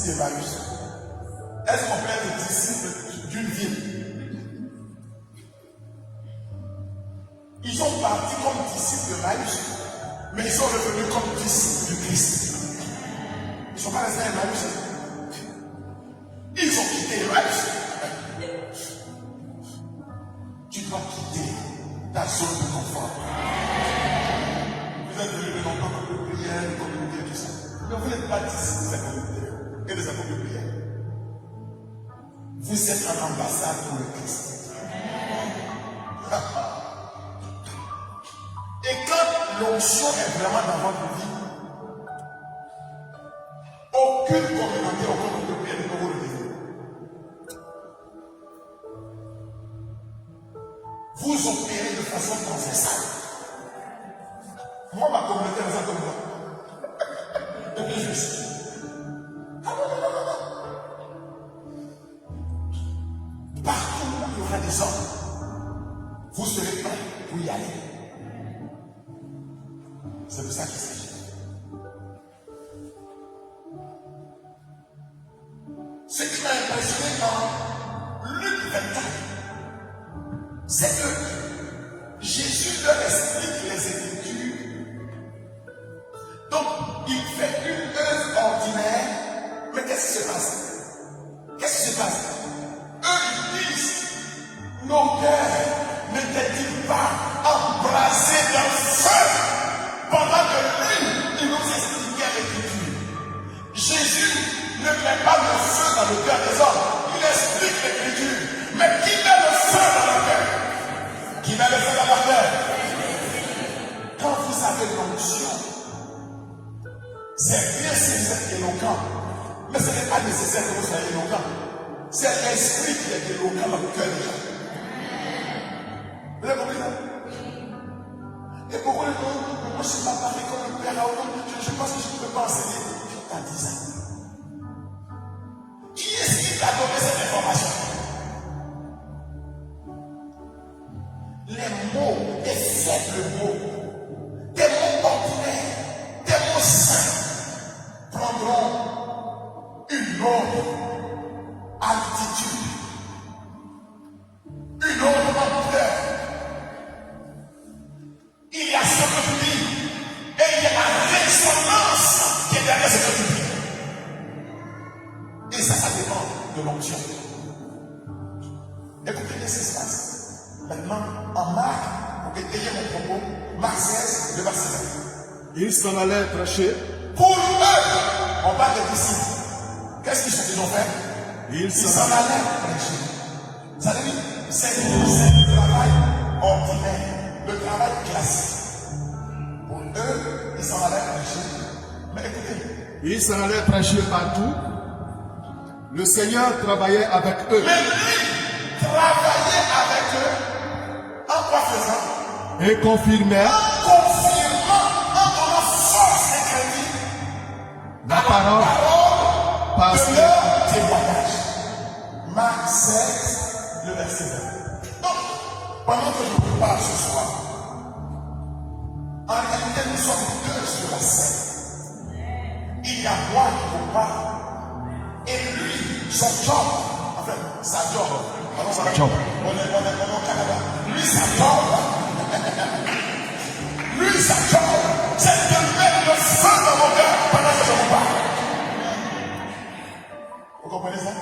d'Emmaüs. Est-ce qu'on peut être disciple d'une ville? Ils sont partis comme disciples d'Emmaüs, mais ils sont revenus comme disciples du Christ. Ils ne sont pas restés à Emmaüs. Ils ont quitté Emmaüs. Tu dois quitter ta zone de confort. Vous êtes venus de nombreux groupes de prière, de communauté, tout ça. Mais vous n'êtes pas disciples de cette communauté et de cette communauté de prière. Vous êtes un ambassade pour le Christ. Et quand l'onction est vraiment dans votre vie, aucune communauté, aucun groupe de prière ne peut vous le dire. Vous opérez de façon transversale. Moi, ma communauté est comme moi. Et puis je suis. Partout où il y aura des hommes, vous serez prêts pour y aller. C'est de ça qu'il s'agit. Ce qui m'a impressionné dans Luc 24, c'est que Jésus leur explique les Écritures. Donc, il fait une œuvre ordinaire. Mais qu'est-ce qui se passe? Qu'est-ce qui se passe? Eux, ils disent, nos cœurs n'étaient-ils pas embrasés d'un feu pendant que lui, il nous expliquait l'Écriture? Jésus ne met pas le feu dans le cœur des hommes. Il explique l'Écriture. Mais qui met le feu dans leur cœur? Qui met le feu dans leur cœur? Quand vous avez l'onction, c'est bien si vous êtes éloquent, mais ce n'est pas nécessaire que vous soyez éloquent. C'est l'esprit qui est éloquent dans le cœur des gens. Vous avez compris ça? Et pourquoi les gens, moi je ne suis pas parlé comme un père à autant, je pense que je ne peux pas enseigner. Qui t'a dit ça? Qui est-ce qui t'a donné cette information? Les mots, des faibles mots, des mots ordinaires, des mots sains, prendront une autre altitude, une autre ampleur. Il y a ce que tu dis et il y a la résonance qui est derrière ce que tu dis. Et ça dépend de l'onction. Écoutez ce qui se passe. Maintenant, en Marc, pour étayer mon propos, Marc 16, le verset 20. Il s'en allait prêcher. Pour eux, on parle des disciples. Qu'est-ce qu'ils ont fait? Ils s'en allaient prêcher. Ça veut dire, c'est le travail ordinaire, le travail classique. Pour eux, ils s'en allaient prêcher. Mais écoutez, Il s'en allait prêcher partout. Le Seigneur travaillait avec eux. mais lui travaillait avec eux. En quoi faisant? Et confirmait En confirmant, en donnant force et crédit la parole par de ce leur témoignage. Marc 16, le verset 20. Donc, pendant que je vous parle ce soir, en réalité, nous sommes deux sur la scène. Il y a moi qui vous parle, et lui, son job, enfin, sa job, pardon, sa job. On est au Canada. Lui, sa job, c'est de mettre le feu dans mon cœur pendant que je vous parle. Vous comprenez ça?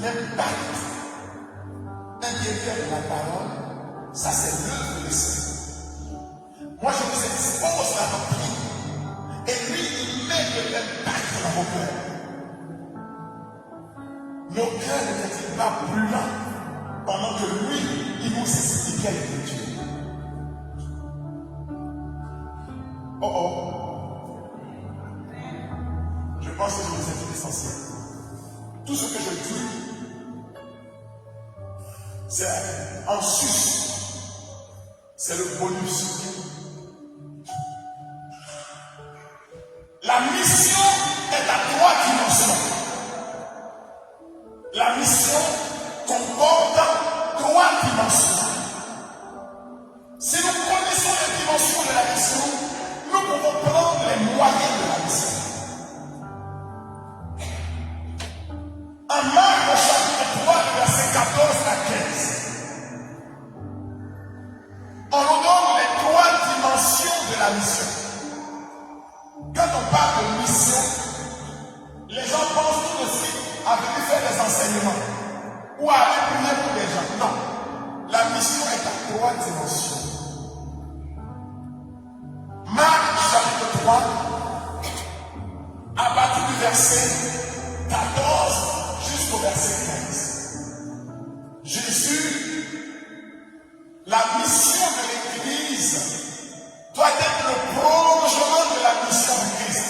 L'impact intérieur de la parole, ça c'est l'œuvre de l'esprit. Moi je vous expose la doctrine et lui il met de l'impact dans mon cœur. Nos cœurs n'étaient-ils pas brûlants pendant que lui il nous expliquait l'écriture? Oh oh. Je pense que je vous ai dit l'essentiel. Tout ce que je dis, c'est en sus. C'est le bonus. La mission est à 3 dimensions. La mission comporte 3 dimensions. Si nous connaissons les dimensions de la mission, nous pouvons prendre les moyens de la mission. verset 14 jusqu'au verset 15. Jésus, la mission de l'Église doit être le prolongement de la mission de Christ.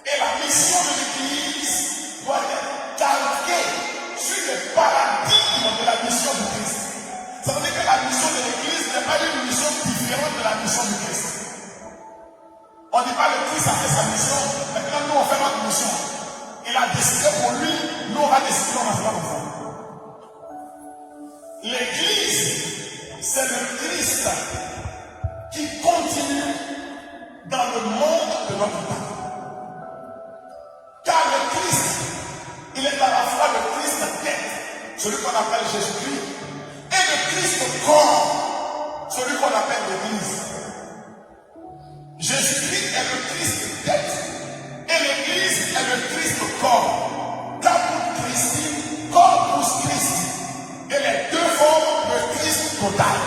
Et la mission de l'Église doit être calquée sur le paradigme de la mission de Christ. Ça veut dire que la mission de l'Église n'est pas une mission différente de la mission de Christ. On ne dit pas le Christ a fait sa mission, maintenant nous on fait notre mission. Il a décidé pour lui, nous on va décider, on va faire comme ça. L'Église, c'est le Christ qui continue dans le monde de notre temps. Car le Christ, il est à la fois le Christ tête, celui qu'on appelle Jésus-Christ, et le Christ corps, celui qu'on appelle l'Église. Jésus-Christ est le Christ tête, et l'Église est le Christ corps. Caput Christi, corpus Christi. Et les deux forment le Christ total.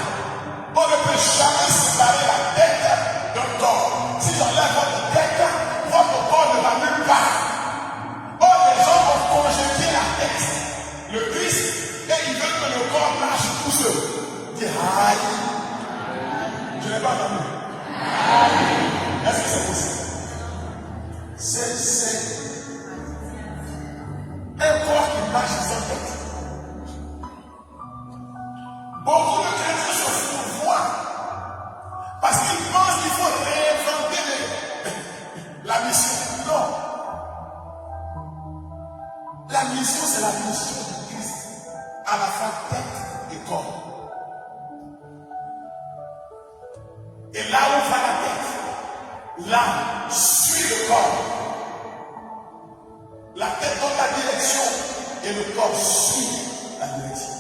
On ne peut jamais séparer la tête d'un corps. Si j'enlève votre tête, votre corps ne va nulle part. Or, les gens ont congédié la tête, le Christ, et ils veulent que le corps marche tout seul. Dis aïe. Je n'ai pas entendu. Est-ce que c'est possible? C'est un corps qui marche sans tête. Beaucoup de chrétiens se fourvoient parce qu'ils pensent qu'il faut réinventer la mission. Non. La mission, c'est la mission de Christ. À la fois tête et corps. Et là où va la tête, là suit le corps. La tête donne la direction et le corps suit la direction.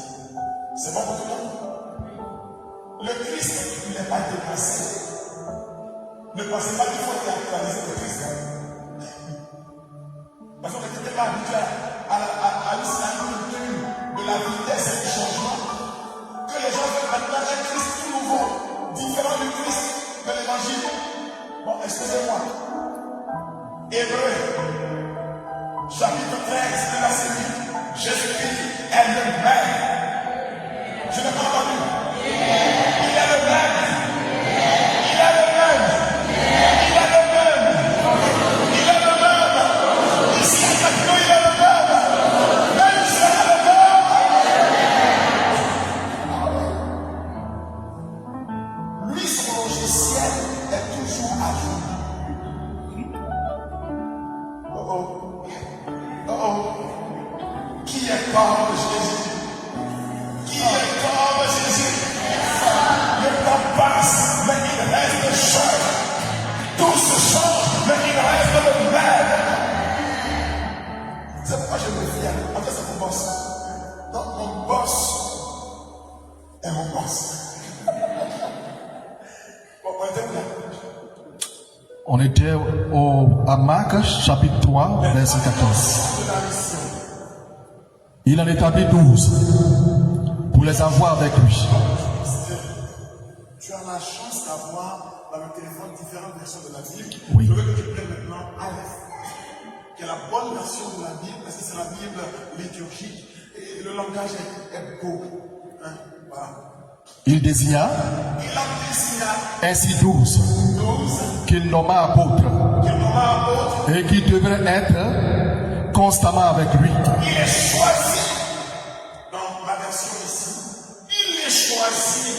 C'est bon pour tout le monde? Le Christ, il n'est pas déplacé. Ne pensez pas qu'il faut actualiser le Christ. Parce qu'on n'était pas habitué à une culture de la vitesse et du changement. Que les gens veulent maintenant un Christ tout nouveau, différent du Christ de l'évangile. Bon, excusez-moi. Hébreu, chapitre 13, verset 8. Jésus-Christ est le même. Je n'ai pas entendu. Il est le même. Il est le même. Il est le même. Il est le même. Ici avec nous, il est le même. Même si il est le même. Lui, son logiciel est toujours à jour. Oh oh. Oh oh. Qui est comme Jésus? Qui est comme Jésus? Le temps passe, mais il reste cher. Tout se change, mais il reste le même. C'est pourquoi je me fie à. En fait, c'est mon boss. Donc, mon boss est mon boss. Bon, on était où là? On était à Marc chapitre 3, verset 14. Il en établit 12 pour les avoir avec lui. Tu as la chance d'avoir dans le téléphone différentes versions de la Bible. Oui. Je veux que tu prennes maintenant Aleph, qui est la bonne version de la Bible, parce que c'est la Bible liturgique. Et le langage est beau. Hein? Voilà. Il désigna Il en désigna ainsi 12 qu'il nomma apôtres et qui devraient être constamment avec lui. Il est choisi. Dans ma version ici, il est choisi.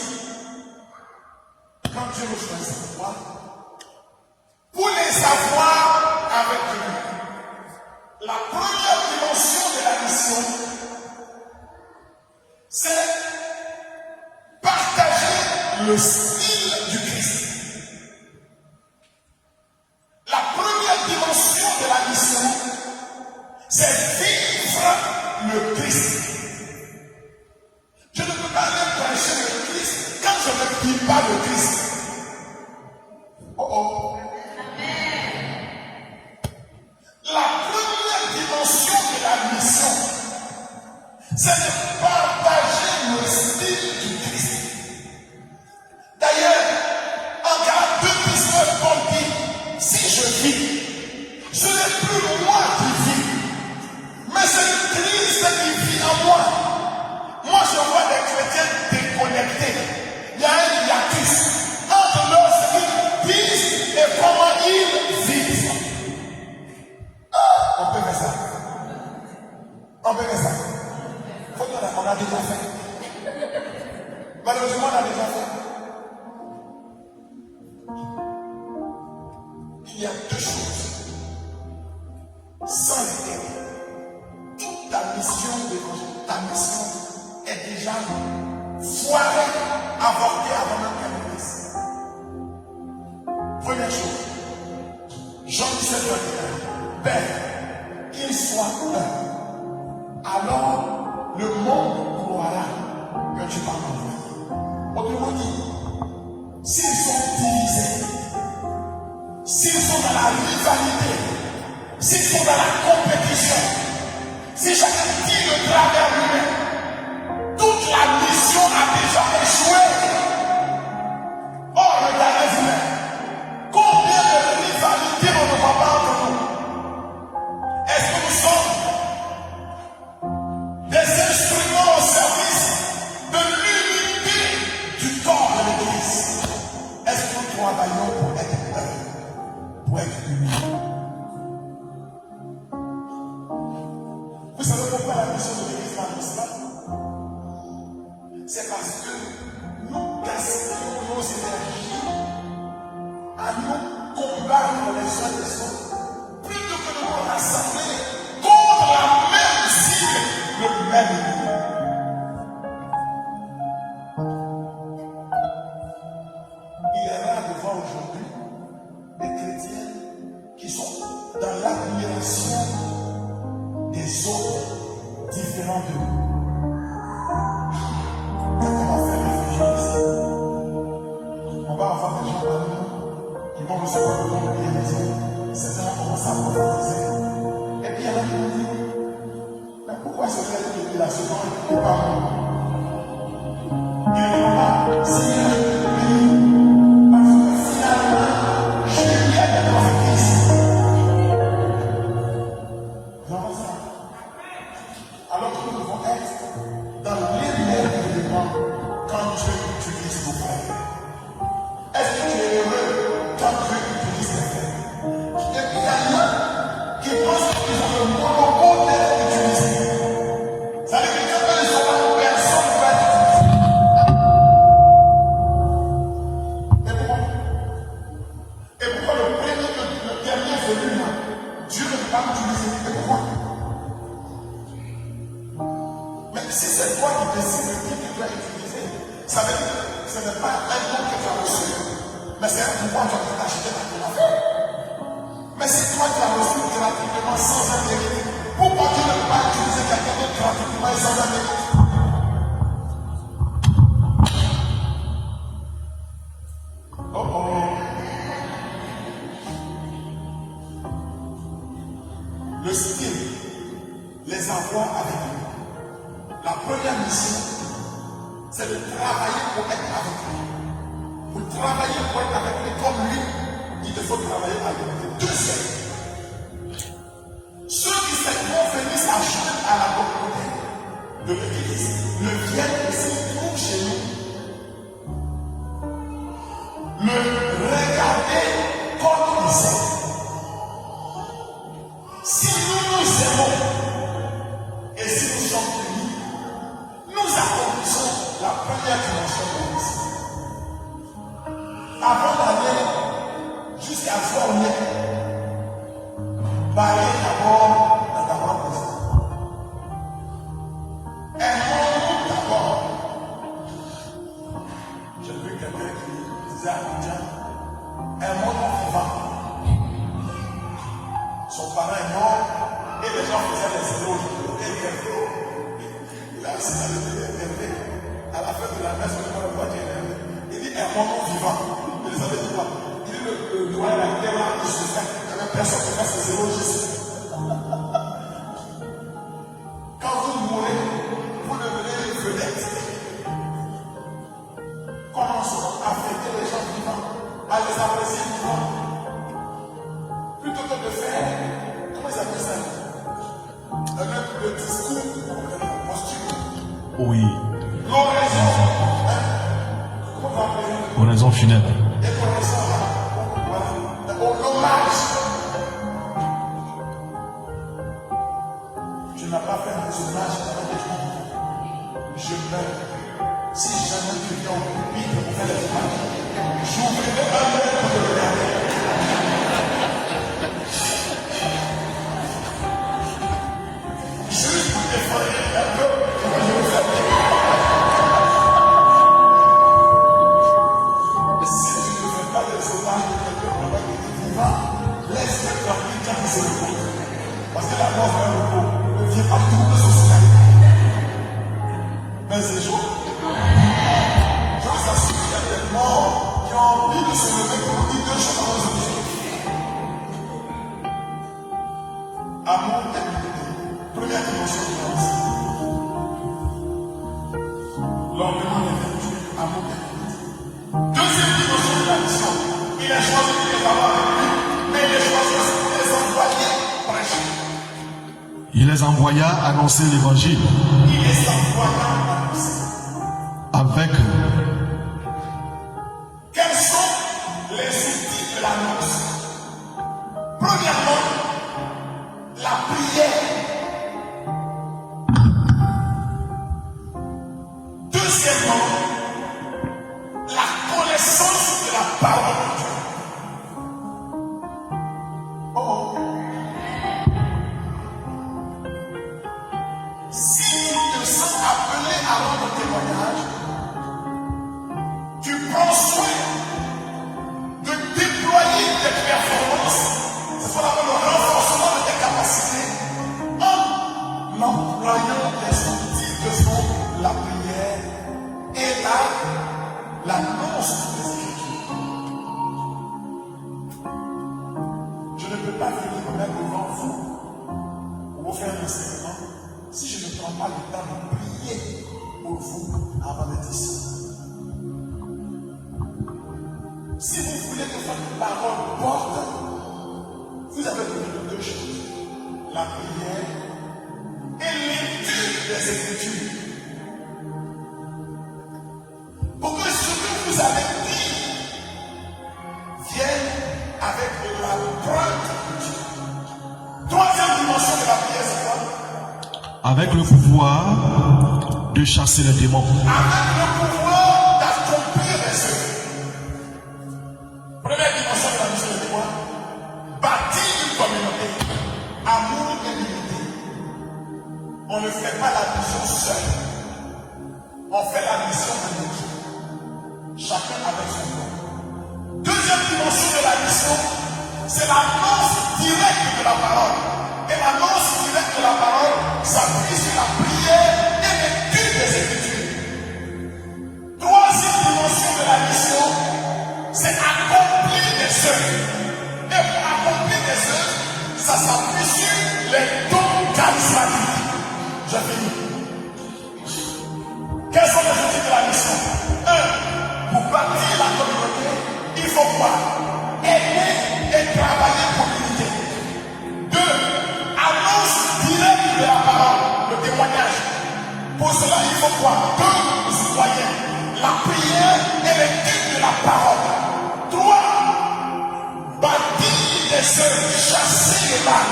Quand Dieu le choisit, pourquoi? Pour les avoir avec lui. La première dimension de la mission, c'est partager le style du Christ. La première dimension de la mission, c'est vivre le Christ. Je ne peux pas aller prêcher le Christ quand je ne vis pas le Christ. Oh oh. La première dimension de la mission, c'est de partager le style du Christ. D'ailleurs, en Galates 2:19, Paul dit, si je vis, ce n'est plus moi mission d'évangile, ta mission est déjà foirée, avortée avant même qu'elle naisse. Première chose, Jean 17, 21. Père, qu'il soit un. Alors le monde croira que tu m'as envoyé. Autrement dit, s'ils sont divisés, s'ils sont dans la rivalité, s'ils sont dans la compétition, si chacun tire le travers lui-même, toute la mission a déjà échoué. Oh, regardez-vous, combien de rivalités on ne voit pas entre nous? Est-ce que nous sommes des instruments au service de l'unité du corps de l'Église? Est-ce que nous travaillons pour être un, pour être unis? Vous savez pourquoi la mission de l'Église marche cela? C'est parce que nous gaspillons nos énergies à nous combattre les uns les autres, plutôt que de nous rassembler contre la même cible, le même ennemi. Il est rare de voir aujourd'hui des chrétiens qui sont dans l'admiration des autres différents d'eux. Quand on va faire réfugié ici, on va avoir des gens parmi nous qui vont recevoir le nom de réaliser. Certains vont commencer à prophétiser. Et puis il y en a qui vont dire, mais pourquoi ce frère depuis la seconde et pas moi? Il est là, Seigneur, parce que finalement, je viens de prophétiser. Alors que nous devons être dans l'émerveillement quand Dieu utilise vos frères. Est-ce que tu es heureux quand Dieu utilise tes frères? Et puis il y en a qui pensent qu'ils ont le monopole d'être utilisés. Ça veut dire que Dieu ne sont pas une personne pour être utilisée. Et pourquoi le dernier venu là, Dieu ne peut pas l'utiliser? Et pourquoi? Mais si c'est toi qui décides de qui tu dois utiliser, ça veut dire que ce n'est pas un don que tu as reçu, mais c'est un pouvoir que tu as acheté dans ton affaire. Mais si toi tu as reçu gratuitement sans un mérite, pourquoi tu ne peux pas utiliser quelqu'un d'autre gratuitement et sans un mérite? Oh oh. Le style, les avoir avec lui. La première mission, c'est de travailler pour être avec lui. Pour travailler pour être avec lui comme lui, il te faut travailler avec lui. Deuxième, ceux qui s'inconvénissent à ajouter à la communauté de l'Église ne viennent que s'ils trouvent chez nous. Le regarder comme il sait. Si nous nous aimons et si nous sommes unis, nous accomplissons la première dimension de la mission. Avant d'aller jusqu'à former, parler d'abord dans ta propre maison. Aimons-nous d'abord. J'ai vu quelqu'un qui disait à Abidjan, aimons-nous vivant. Son parent est mort et les gens faisaient des éloges. Il a assis dans le élevé. À la fin de la messe, on le voit qu'il est élevé. Il dit aimons-nous vivant. Vous savez quoi? Il dit le doigt la terre là, il se fait. Il n'y avait personne qui fasse des éloges ici. Quand vous mourrez, vous devenez une vedette. Commençons à fêter les gens vivants, à les apprécier vivants. Plutôt que de faire, comment ils appellent ça? Le discours posthume. Oui. L'oraison. Comment on va appeler? Oraison funèbre. Et l'oraison là. Voilà. L'hommage. Tu n'as pas fait un hommage pendant que tu vis. Je meurs. Si jamais tu viens au pupitre pour faire les hommages, j'ouvrirai un œil pour te regarder. Juste pour défendre Amour et unité. Première dimension de la mission. L'ornement des vertus, amour et unité. Deuxième dimension de la mission. Il a choisi de les avoir avec lui, mais il a choisi aussi de les envoyer prêcher. Il les envoya annoncer l'évangile Il les envoya annoncer. avec Quels sont les outils de l'annonce? Premièrement, la prière. Deuxièmement, la connaissance de la parole de Dieu. Oh. Si tu te sens appelé à rendre témoignage, tu prends soin de déployer tes performances, c'est ce qu'on appelle le renforcement de tes capacités, en employant les outils que sont la prière et l'annonce des Écritures. Je ne peux pas venir me mettre devant vous pour vous faire un enseignement si je ne prends pas le temps de prier pour vous avant d'être ici. Si vous voulez que votre parole porte, vous avez besoin de deux choses: la prière et l'étude des Écritures. Pour que ce que vous avez dit vienne avec de la preuve de Dieu. Troisième dimension de la prière, c'est quoi? avec le pouvoir de chasser les démons. Avec le pouvoir d'accomplir les œuvres. Première dimension de la mission de quoi? Bâtir une communauté, amour et unité. On ne fait pas la mission seul. On fait la mission en équipe. Chacun avec son don. Deuxième dimension de la mission, c'est l'annonce directe de la parole. Et l'annonce directe de la parole s'appuie sur la prière et l'étude des Écritures. Troisième dimension de la mission, c'est accomplir des œuvres. Et pour accomplir des œuvres, ça s'appuie sur les dons charismatiques. Je finis. Quels sont les outils de la mission? 1. Pour bâtir la communauté, il faut quoi? Aimer et travailler pour l'unité. 2. Annonce directe de la parole, le témoignage. Pour cela, il faut quoi? 2 citoyens. La prière et l'étude de la parole. 3. Bâtir des œuvres, chasser les mal.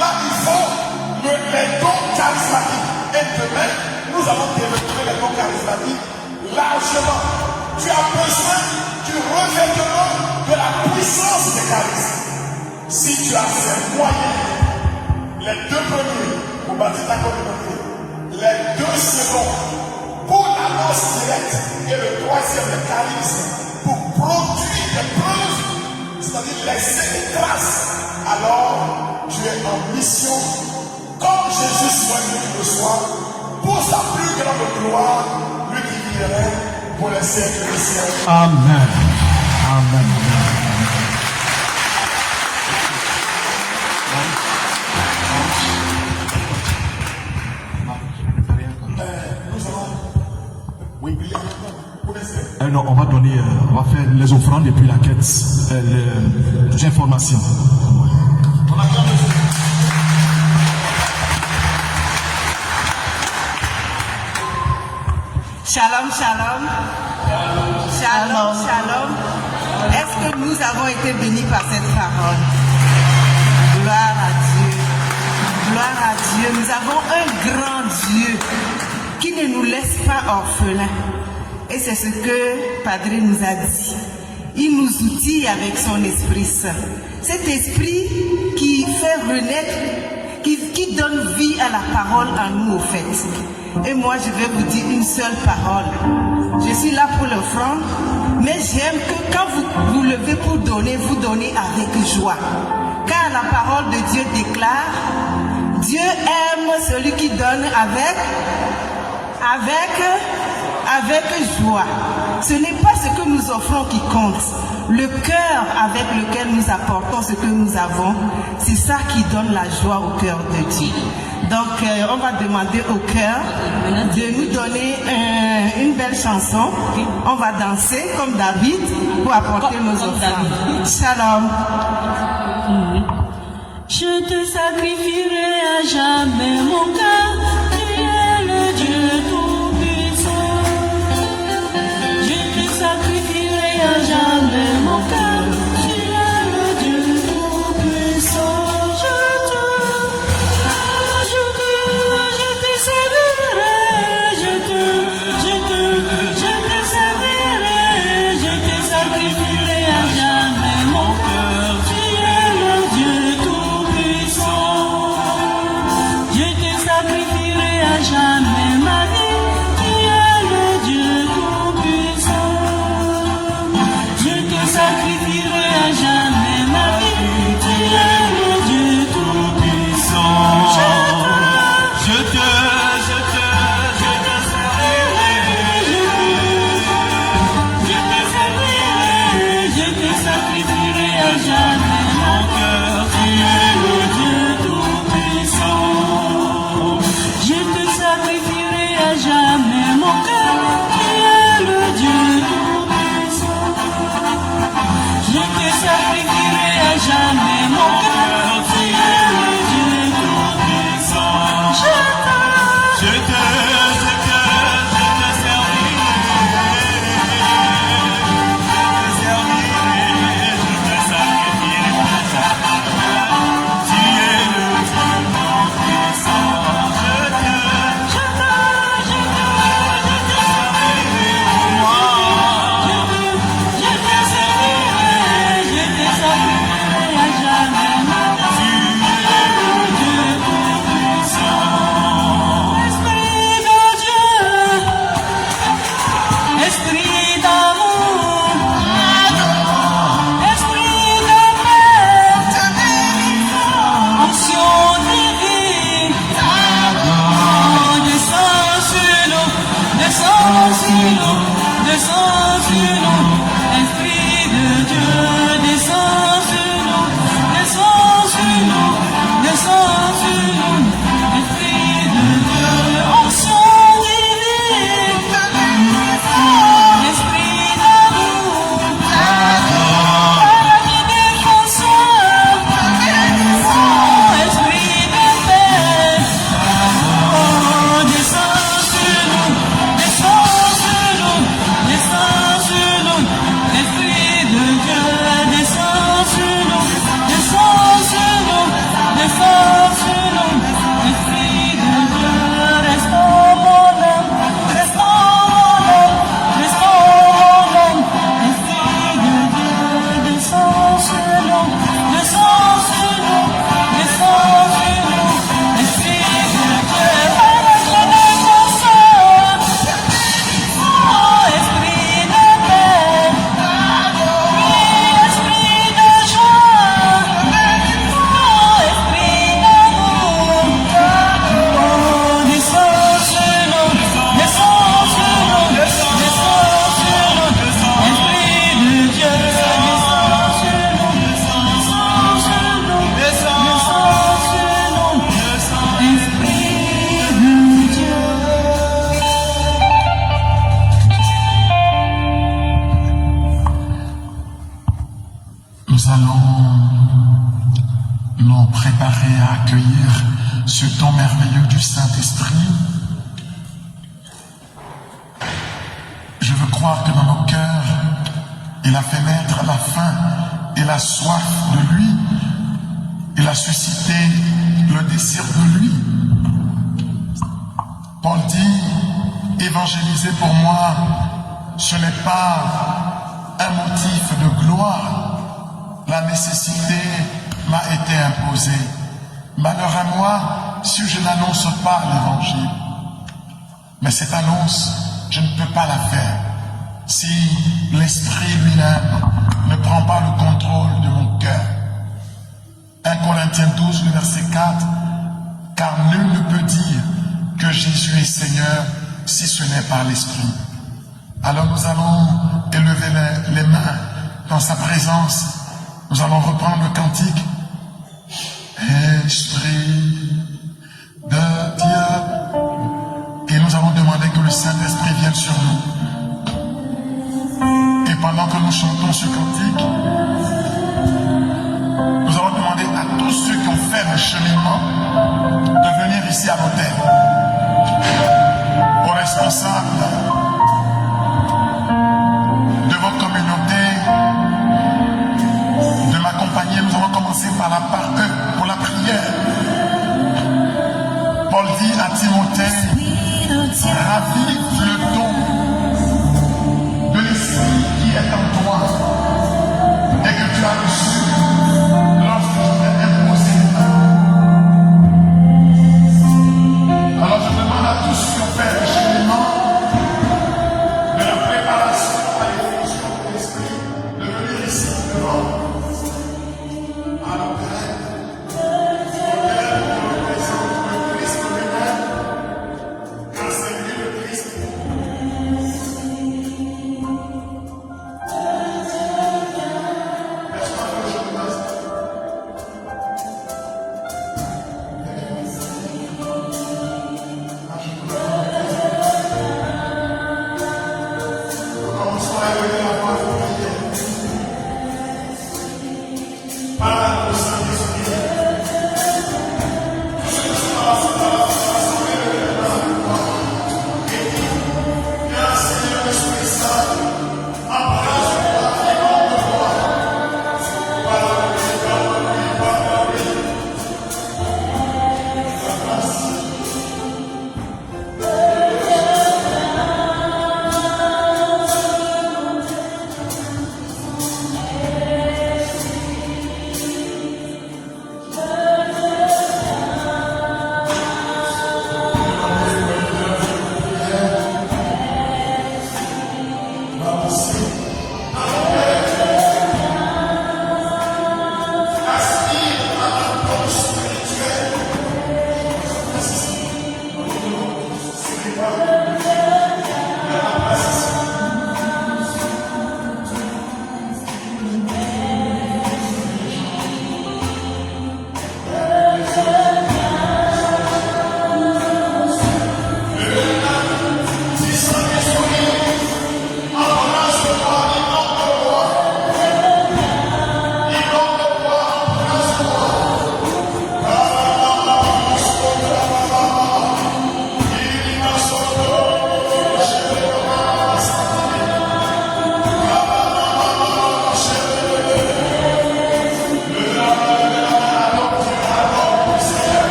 Là, il faut les dons charismatiques. Et demain, nous allons développer les dons charismatiques largement. Tu as besoin du revêtement de la puissance des charismes. Si tu as ces moyens, les deux premiers pour bâtir ta communauté, les deux seconds pour l'annonce directe et le troisième, le charisme, pour produire des preuves, c'est-à-dire laisser des traces, alors tu es en mission comme Jésus soit venu le soir pour sa plus grande gloire, lui qui vivrait pour les siècles des siècles. Amen. Amen. Nous allons oublier pour les Non, on va donner, on va faire les offrandes et puis la quête, les informations. Shalom, shalom. Shalom, shalom. Est-ce que nous avons été bénis par cette parole? Gloire à Dieu. Gloire à Dieu. Nous avons un grand Dieu qui ne nous laisse pas orphelins. Et c'est ce que Padre nous a dit. Il nous outille avec son Esprit Saint. Cet Esprit qui fait renaître, qui donne vie à la parole en nous au fait. Et moi je vais vous dire une seule parole. Je suis là pour l'offrande, mais j'aime que quand vous vous levez pour donner, vous donnez avec joie. Car la parole de Dieu déclare, Dieu aime celui qui donne avec joie. Ce n'est pas ce que nous offrons qui compte. Le cœur avec lequel nous apportons ce que nous avons, c'est ça qui donne la joie au cœur de Dieu. Donc, on va demander au cœur de nous donner une belle chanson. On va danser comme David pour apporter nos offrandes. Shalom. Je te sacrifierai à jamais mon cœur, tu es le Dieu tout-puissant. Je te sacrifierai à jamais mon cœur, tu es le Dieu tout-puissant. Je te servirai, je te sacrifierai à jamais mon cœur, tu es le Dieu tout-puissant. Je te sacrifierai à jamais ma vie, tu es le Dieu tout-puissant. Je te sacrifierai à jamais ma vie, tu es le Dieu tout-puissant. Je te sacrifierai à jamais mon cœur, tu es le Dieu tout-puissant. Je te sacrifierai à jamais mon cœur, tu es le Dieu tout-puissant. Je te sacrifierai à jamais mon cœur, tu es le Dieu tout-puissant. Je te Nous allons nous préparer à accueillir ce don merveilleux du Saint-Esprit. Je veux croire que dans nos cœurs, il a fait naître la faim et la soif de lui. Il a suscité le désir de lui. Paul dit, évangéliser pour moi, ce n'est pas un motif de gloire. La nécessité m'a été imposée. Malheur à moi si je n'annonce pas l'évangile. Mais cette annonce, je ne peux pas la faire si l'Esprit lui-même ne prend pas le contrôle de mon cœur. 1 Corinthiens 12, le verset 4, car nul ne peut dire que Jésus est Seigneur si ce n'est par l'Esprit. Alors nous allons élever les mains dans sa présence. Nous allons reprendre le cantique. Esprit de Dieu. Et nous allons demander que le Saint-Esprit vienne sur nous. Et pendant que nous chantons ce cantique, nous allons demander à tous ceux qui ont fait le cheminement de venir ici à l'hôtel. Aux responsables de votre communauté, de m'accompagner. Nous allons commencer par la part eux pour la prière. Paul dit à Timothée, ravive le don de l'esprit qui est en toi et que tu as reçu lorsque je t'ai imposé. Alors je demande à tous qui ont fait le cheminement de la préparation à l'effusion de l'esprit de venir ici devant à l'autel qui représente le Christ lui-même, car c'est lui le Christ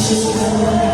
Jésus.